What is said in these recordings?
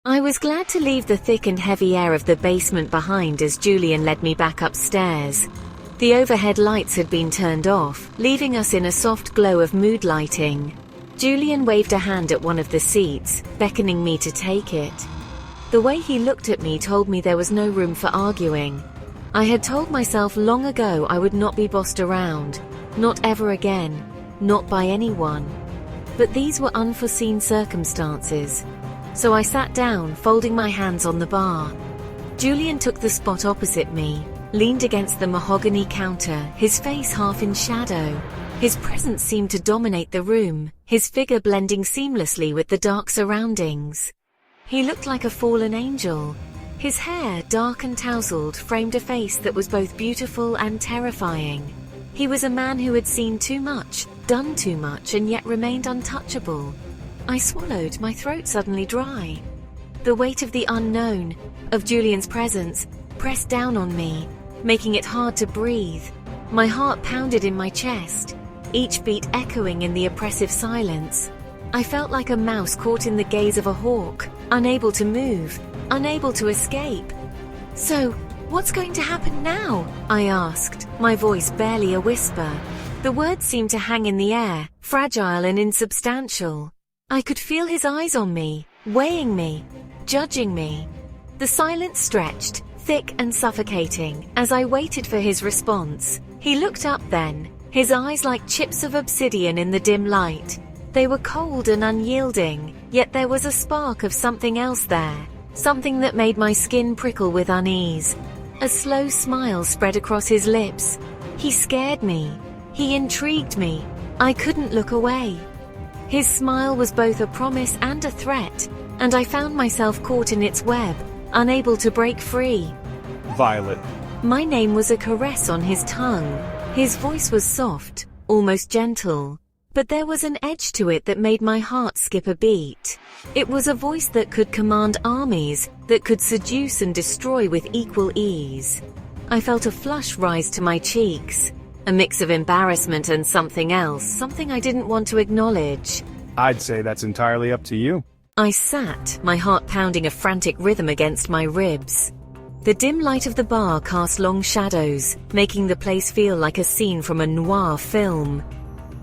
I was glad to leave the thick and heavy air of the basement behind as Julian led me back upstairs. The overhead lights had been turned off, leaving us in a soft glow of mood lighting. Julian waved a hand at one of the seats, beckoning me to take it. The way he looked at me told me there was no room for arguing. I had told myself long ago I would not be bossed around, not ever again, not by anyone. But these were unforeseen circumstances. So I sat down, folding my hands on the bar. Julian took the spot opposite me, leaned against the mahogany counter, his face half in shadow. His presence seemed to dominate the room, his figure blending seamlessly with the dark surroundings. He looked like a fallen angel. His hair, dark and tousled, framed a face that was both beautiful and terrifying. He was a man who had seen too much, done too much, and yet remained untouchable. I swallowed, my throat suddenly dry. The weight of the unknown, of Julian's presence, pressed down on me, making it hard to breathe. My heart pounded in my chest, each beat echoing in the oppressive silence. I felt like a mouse caught in the gaze of a hawk, unable to move, unable to escape. "So, what's going to happen now?" I asked, my voice barely a whisper. The words seemed to hang in the air, fragile and insubstantial. I could feel his eyes on me, weighing me, judging me. The silence stretched, thick and suffocating, as I waited for his response. He looked up then, his eyes like chips of obsidian in the dim light. They were cold and unyielding, yet there was a spark of something else there, something that made my skin prickle with unease. A slow smile spread across his lips. He scared me. He intrigued me. I couldn't look away. His smile was both a promise and a threat, and I found myself caught in its web, unable to break free. Violet. My name was a caress on his tongue. His voice was soft, almost gentle, but there was an edge to it that made my heart skip a beat. It was a voice that could command armies, that could seduce and destroy with equal ease. I felt a flush rise to my cheeks, a mix of embarrassment and something else, something I didn't want to acknowledge. I'd say that's entirely up to you. I sat, my heart pounding a frantic rhythm against my ribs. The dim light of the bar cast long shadows, making the place feel like a scene from a noir film.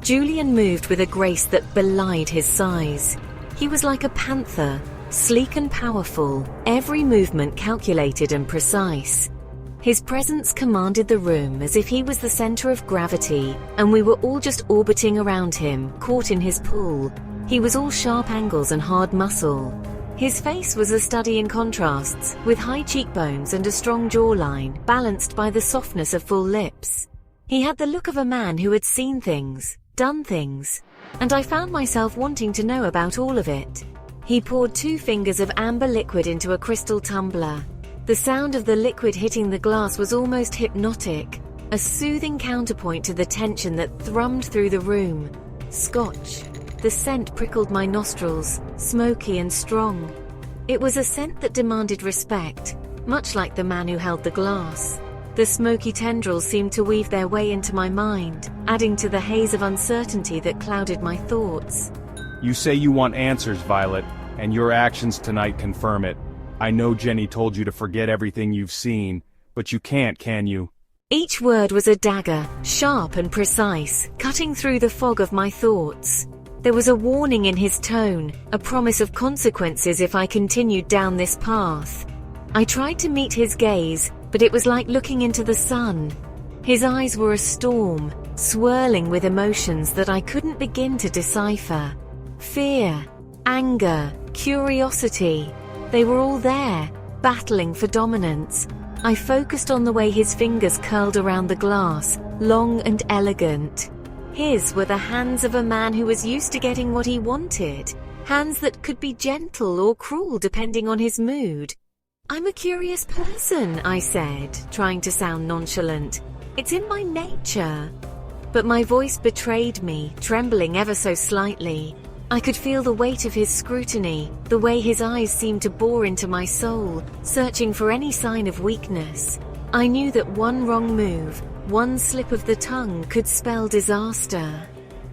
Julian moved with a grace that belied his size. He was like a panther, sleek and powerful, every movement calculated and precise. His presence commanded the room as if he was the center of gravity, and we were all just orbiting around him, caught in his pull. He was all sharp angles and hard muscle. His face was a study in contrasts, with high cheekbones and a strong jawline, balanced by the softness of full lips. He had the look of a man who had seen things, done things, and I found myself wanting to know about all of it. He poured 2 fingers of amber liquid into a crystal tumbler. The sound of the liquid hitting the glass was almost hypnotic, a soothing counterpoint to the tension that thrummed through the room. Scotch. The scent prickled my nostrils, smoky and strong. It was a scent that demanded respect, much like the man who held the glass. The smoky tendrils seemed to weave their way into my mind, adding to the haze of uncertainty that clouded my thoughts. You say you want answers, Violet, and your actions tonight confirm it. I know Jenny told you to forget everything you've seen, but you can't, can you? Each word was a dagger, sharp and precise, cutting through the fog of my thoughts. There was a warning in his tone, a promise of consequences if I continued down this path. I tried to meet his gaze, but it was like looking into the sun. His eyes were a storm, swirling with emotions that I couldn't begin to decipher. Fear, anger, curiosity. They were all there, battling for dominance. I focused on the way his fingers curled around the glass, long and elegant. His were the hands of a man who was used to getting what he wanted, hands that could be gentle or cruel depending on his mood. "I'm a curious person," I said, trying to sound nonchalant. "It's in my nature." But my voice betrayed me, trembling ever so slightly. I could feel the weight of his scrutiny, the way his eyes seemed to bore into my soul, searching for any sign of weakness. I knew that one wrong move, one slip of the tongue could spell disaster.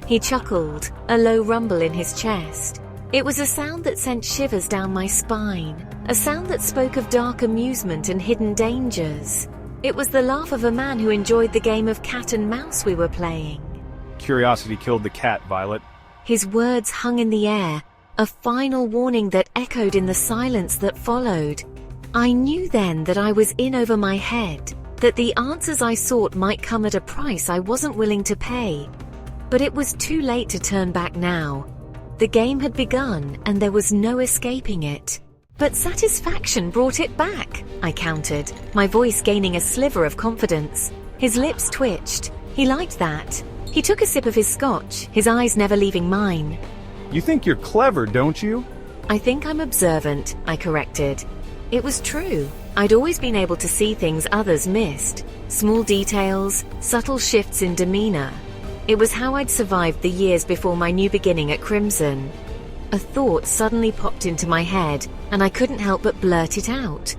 He chuckled, a low rumble in his chest. It was a sound that sent shivers down my spine, a sound that spoke of dark amusement and hidden dangers. It was the laugh of a man who enjoyed the game of cat and mouse we were playing. Curiosity killed the cat, Violet. His words hung in the air, a final warning that echoed in the silence that followed. I knew then that I was in over my head, that the answers I sought might come at a price I wasn't willing to pay. But it was too late to turn back now. The game had begun, and there was no escaping it. But satisfaction brought it back, I countered, my voice gaining a sliver of confidence. His lips twitched. He liked that. He took a sip of his scotch, his eyes never leaving mine. You think you're clever, don't you? I think I'm observant, I corrected. It was true. I'd always been able to see things others missed. Small details, subtle shifts in demeanor. It was how I'd survived the years before my new beginning at Crimson. A thought suddenly popped into my head, and I couldn't help but blurt it out.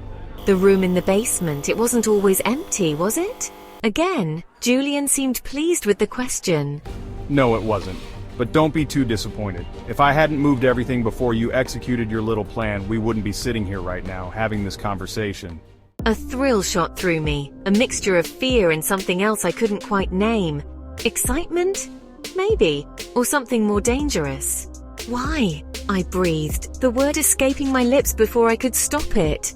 The room in the basement, it wasn't always empty, was it? Again, Julian seemed pleased with the question. No, it wasn't. But don't be too disappointed. If I hadn't moved everything before you executed your little plan, we wouldn't be sitting here right now, having this conversation. A thrill shot through me, a mixture of fear and something else I couldn't quite name. Excitement? Maybe. Or something more dangerous. Why? I breathed, the word escaping my lips before I could stop it.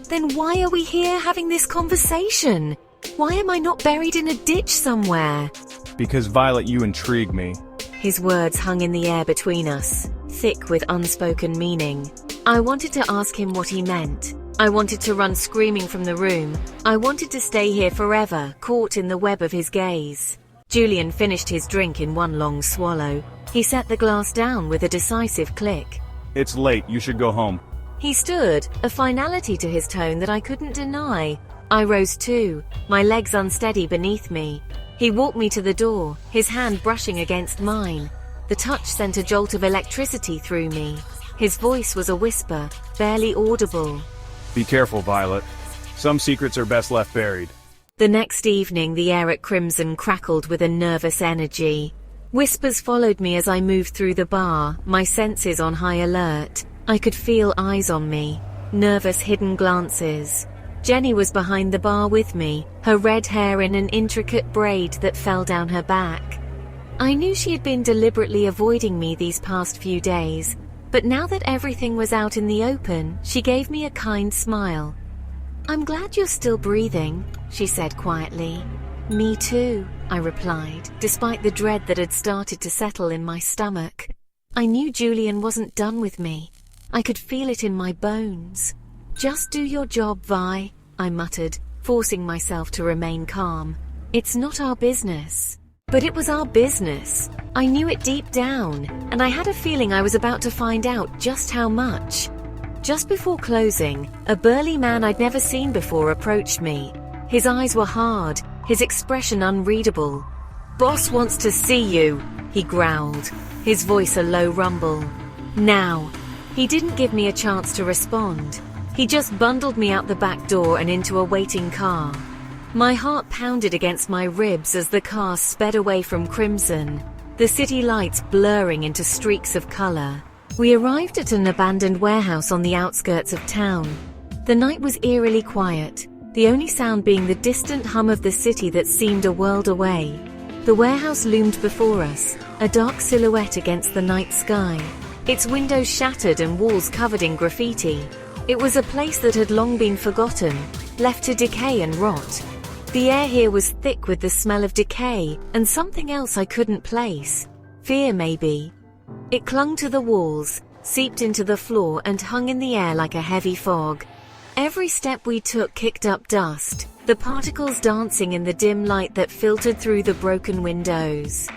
Then why are we here having this conversation? Why am I not buried in a ditch somewhere? Because, Violet, you intrigue me. His words hung in the air between us, thick with unspoken meaning. I wanted to ask him what he meant. I wanted to run screaming from the room. I wanted to stay here forever, caught in the web of his gaze. Julian finished his drink in one long swallow. He set the glass down with a decisive click. It's late, you should go home. He stood, a finality to his tone that I couldn't deny. I rose too, my legs unsteady beneath me. He walked me to the door, his hand brushing against mine. The touch sent a jolt of electricity through me. His voice was a whisper, barely audible. Be careful, Violet. Some secrets are best left buried. The next evening, the air at Crimson crackled with a nervous energy. Whispers followed me as I moved through the bar, my senses on high alert. I could feel eyes on me, nervous hidden glances. Jenny was behind the bar with me, her red hair in an intricate braid that fell down her back. I knew she had been deliberately avoiding me these past few days, but now that everything was out in the open, she gave me a kind smile. "I'm glad you're still breathing," she said quietly. "Me too," I replied, despite the dread that had started to settle in my stomach. I knew Julian wasn't done with me. I could feel it in my bones. "Just do your job, Vi," I muttered, forcing myself to remain calm. "It's not our business." But it was our business. I knew it deep down, and I had a feeling I was about to find out just how much. Just before closing, a burly man I'd never seen before approached me. His eyes were hard, his expression unreadable. "Boss wants to see you," he growled, his voice a low rumble. "Now." He didn't give me a chance to respond. He just bundled me out the back door and into a waiting car. My heart pounded against my ribs as the car sped away from Crimson, the city lights blurring into streaks of color. We arrived at an abandoned warehouse on the outskirts of town. The night was eerily quiet, the only sound being the distant hum of the city that seemed a world away. The warehouse loomed before us, a dark silhouette against the night sky, its windows shattered and walls covered in graffiti. It was a place that had long been forgotten, left to decay and rot. The air here was thick with the smell of decay and something else I couldn't place. Fear, maybe. It clung to the walls, seeped into the floor and hung in the air like a heavy fog. Every step we took kicked up dust, the particles dancing in the dim light that filtered through the broken windows.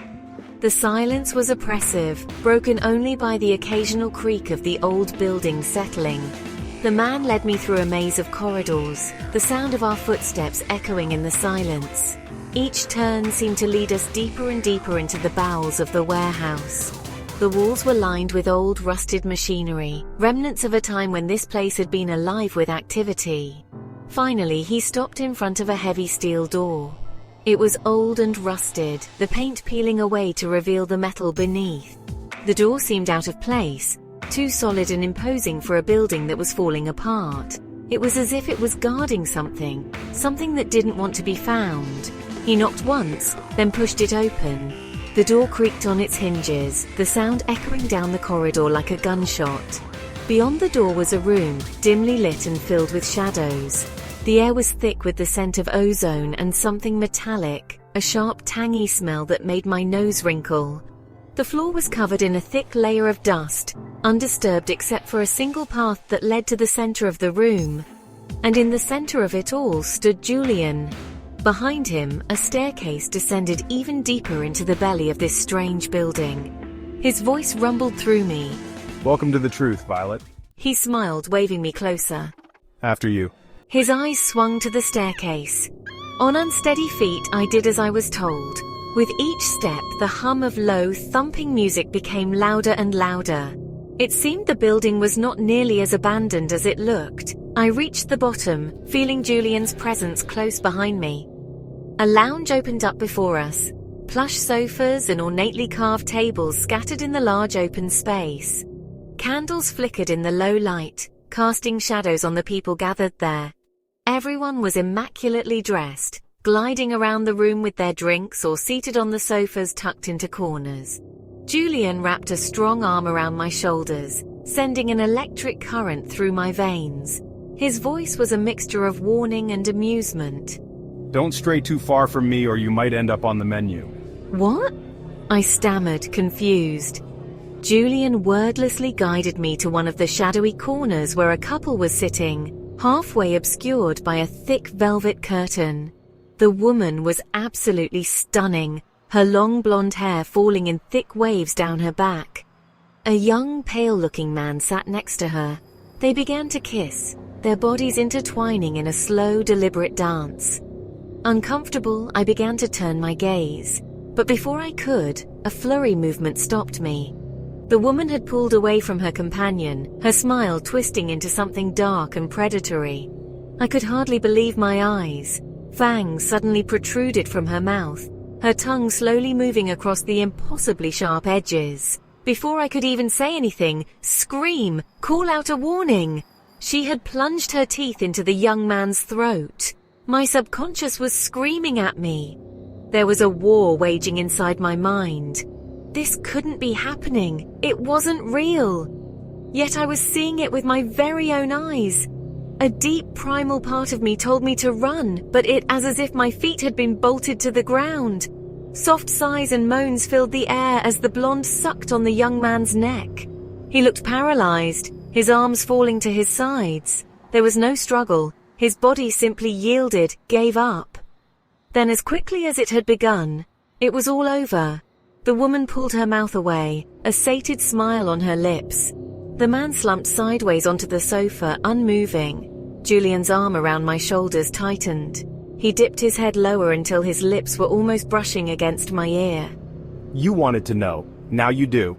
The silence was oppressive, broken only by the occasional creak of the old building settling. The man led me through a maze of corridors, the sound of our footsteps echoing in the silence. Each turn seemed to lead us deeper and deeper into the bowels of the warehouse. The walls were lined with old rusted machinery, remnants of a time when this place had been alive with activity. Finally, he stopped in front of a heavy steel door. It was old and rusted, the paint peeling away to reveal the metal beneath. The door seemed out of place, too solid and imposing for a building that was falling apart. It was as if it was guarding something that didn't want to be found. He knocked once, then pushed it open. The door creaked on its hinges, the sound echoing down the corridor like a gunshot. Beyond the door was a room, dimly lit and filled with shadows. The air was thick with the scent of ozone and something metallic, a sharp, tangy smell that made my nose wrinkle. The floor was covered in a thick layer of dust, undisturbed except for a single path that led to the center of the room. And in the center of it all stood Julian. Behind him, a staircase descended even deeper into the belly of this strange building. His voice rumbled through me. Welcome to the truth, Violet. He smiled, waving me closer. After you. His eyes swung to the staircase. On unsteady feet, I did as I was told. With each step, the hum of low, thumping music became louder and louder. It seemed the building was not nearly as abandoned as it looked. I reached the bottom, feeling Julian's presence close behind me. A lounge opened up before us. Plush sofas and ornately carved tables scattered in the large open space. Candles flickered in the low light, casting shadows on the people gathered there. Everyone was immaculately dressed, gliding around the room with their drinks or seated on the sofas tucked into corners. Julian wrapped a strong arm around my shoulders, sending an electric current through my veins. His voice was a mixture of warning and amusement. Don't stray too far from me or you might end up on the menu. What? I stammered, confused. Julian wordlessly guided me to one of the shadowy corners where a couple was sitting, halfway obscured by a thick velvet curtain. The woman was absolutely stunning, her long blonde hair falling in thick waves down her back. A young, pale-looking man sat next to her. They began to kiss, their bodies intertwining in a slow, deliberate dance. Uncomfortable, I began to turn my gaze. But before I could, a flurry movement stopped me. The woman had pulled away from her companion, her smile twisting into something dark and predatory. I could hardly believe my eyes. Fangs suddenly protruded from her mouth, her tongue slowly moving across the impossibly sharp edges. Before I could even say anything, scream, call out a warning, she had plunged her teeth into the young man's throat. My subconscious was screaming at me. There was a war waging inside my mind. This couldn't be happening. It wasn't real. Yet I was seeing it with my very own eyes. A deep primal part of me told me to run, but it was as if my feet had been bolted to the ground. Soft sighs and moans filled the air as the blonde sucked on the young man's neck. He looked paralyzed, his arms falling to his sides. There was no struggle. His body simply yielded, gave up. Then as quickly as it had begun, it was all over. The woman pulled her mouth away, a sated smile on her lips. The man slumped sideways onto the sofa, unmoving. Julian's arm around my shoulders tightened. He dipped his head lower until his lips were almost brushing against my ear. You wanted to know. Now you do.